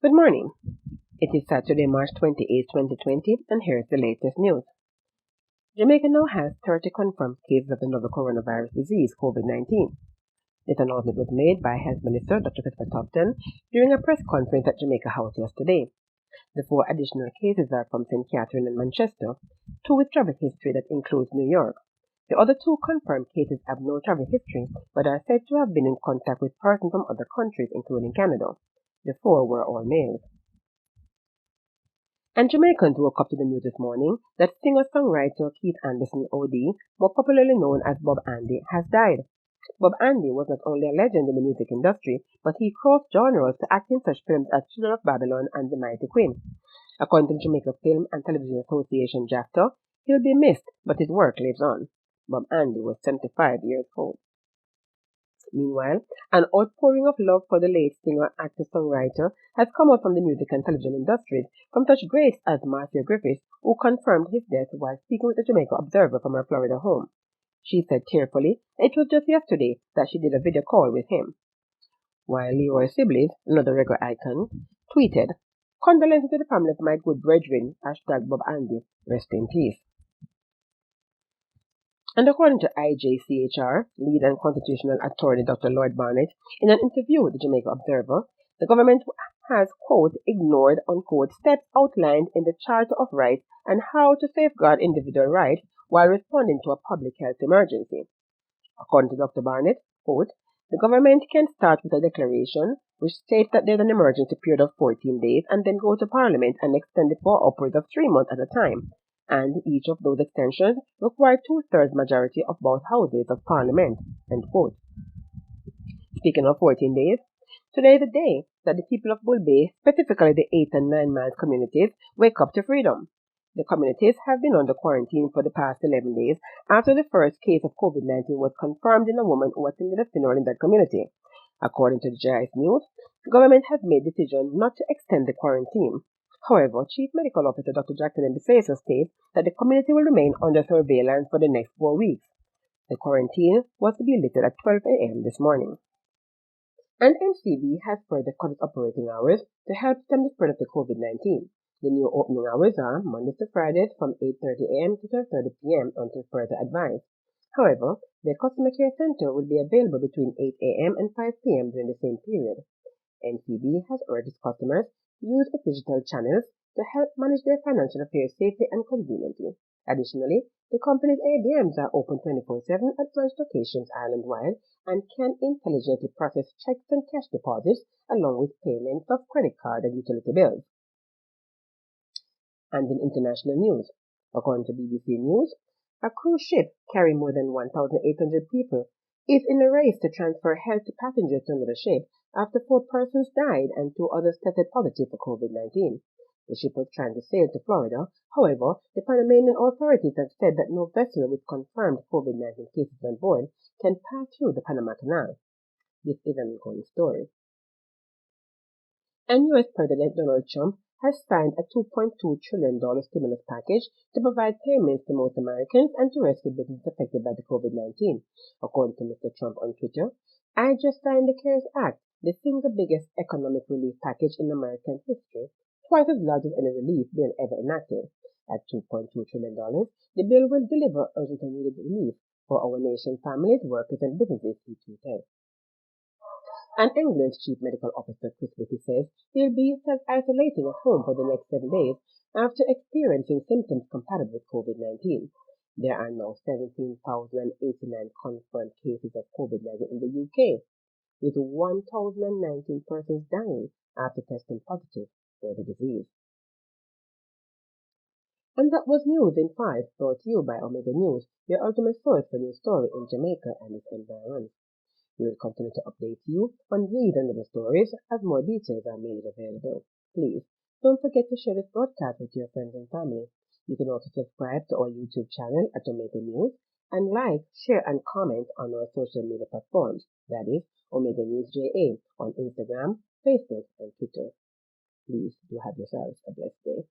Good morning. It is Saturday, March 28, 2020, and here's the latest news. Jamaica now has 30 confirmed cases of the novel coronavirus disease, COVID-19. This announcement was made by Health Minister Dr. Christopher Tufton during a press conference at Jamaica House yesterday. The 4 additional cases are from St. Catherine and Manchester, 2 with travel history that includes New York. The other 2 confirmed cases have no travel history, but are said to have been in contact with persons from other countries, including Canada. The 4 were all males. And Jamaicans woke up to the news this morning that singer-songwriter Andi OD, more popularly known as Bob Andi, has died. Bob Andi was not only a legend in the music industry, but he crossed genres to act in such films as Children of Babylon and The Mighty Queen. According to the Jamaica Film and Television Association JAFTA, he'll be missed, but his work lives on. Bob Andi was 75 years old. Meanwhile, an outpouring of love for the late singer, actor, songwriter has come out from the music and television industries from such greats as Marcia Griffiths, who confirmed his death while speaking with the Jamaica Observer from her Florida home. She said tearfully it was just yesterday that she did a video call with him. While Leroy Sibley, another reggae icon, tweeted, "Condolences to the family of my good brethren, #Bob Andi, rest in peace." And according to IJCHR, lead and constitutional attorney Dr. Lloyd Barnett, in an interview with the Jamaica Observer, the government has, quote, ignored, unquote, steps outlined in the Charter of Rights and how to safeguard individual rights while responding to a public health emergency. According to Dr. Barnett, quote, the government can start with a declaration which states that there's an emergency period of 14 days and then go to Parliament and extend it for upwards of 3 months at a time. And each of those extensions require 2/3 majority of both houses of Parliament, end quote. Speaking of 14 days, today is the day that the people of Bull Bay, specifically the 8 and 9 miles communities, wake up to freedom. The communities have been under quarantine for the past 11 days after the first case of COVID-19 was confirmed in a woman who attended a funeral in that community. According to the GIS News, the government has made the decision not to extend the quarantine. However, Chief Medical Officer Dr. Jacqueline Bisesa states that the community will remain under surveillance for the next 4 weeks. The quarantine was to be lifted at 12 a.m. this morning. And NCB has further cut its operating hours to help stem the spread of the COVID-19. The new opening hours are Mondays to Fridays from 8:30 a.m. to 12:30 p.m. until further advice. However, their customer care center will be available between 8 a.m. and 5 p.m. during the same period. NCB has urged its customers to use its digital channels to help manage their financial affairs safely and conveniently. Additionally, the company's ATMs are open 24/7 at branch locations island-wide and can intelligently process checks and cash deposits along with payments of credit card and utility bills. And in international news, according to BBC News, a cruise ship carrying more than 1,800 people is in a race to transfer healthy passengers to another ship after 4 persons died and 2 others tested positive for COVID-19. The ship was trying to sail to Florida. However, the Panamanian authorities have said that no vessel with confirmed COVID-19 cases on board can pass through the Panama Canal. This is an ongoing story. And U.S. President Donald Trump has signed a $2.2 trillion stimulus package to provide payments to most Americans and to rescue businesses affected by the COVID-19. According to Mr. Trump on Twitter, "I just signed the CARES Act, the single biggest economic relief package in American history, twice as large as any relief bill ever enacted. At $2.2 trillion, the bill will deliver urgent and needed relief for our nation's families, workers, and businesses," he tweeted. And England's Chief Medical Officer Chris Whitty says he'll be self-isolating at home for the next 7 days after experiencing symptoms compatible with COVID-19. There are now 17,089 confirmed cases of COVID-19 in the UK, with 1,019 persons dying after testing positive for the disease. And that was News in 5, brought to you by Omega News, your ultimate source for news story in Jamaica and its environs. We will continue to update you on these and other stories as more details are made available. Please don't forget to share this broadcast with your friends and family. You can also subscribe to our YouTube channel at Omega News and like, share, and comment on our social media platforms, that is, Omega News JA on Instagram, Facebook, and Twitter. Please do have yourselves a blessed day.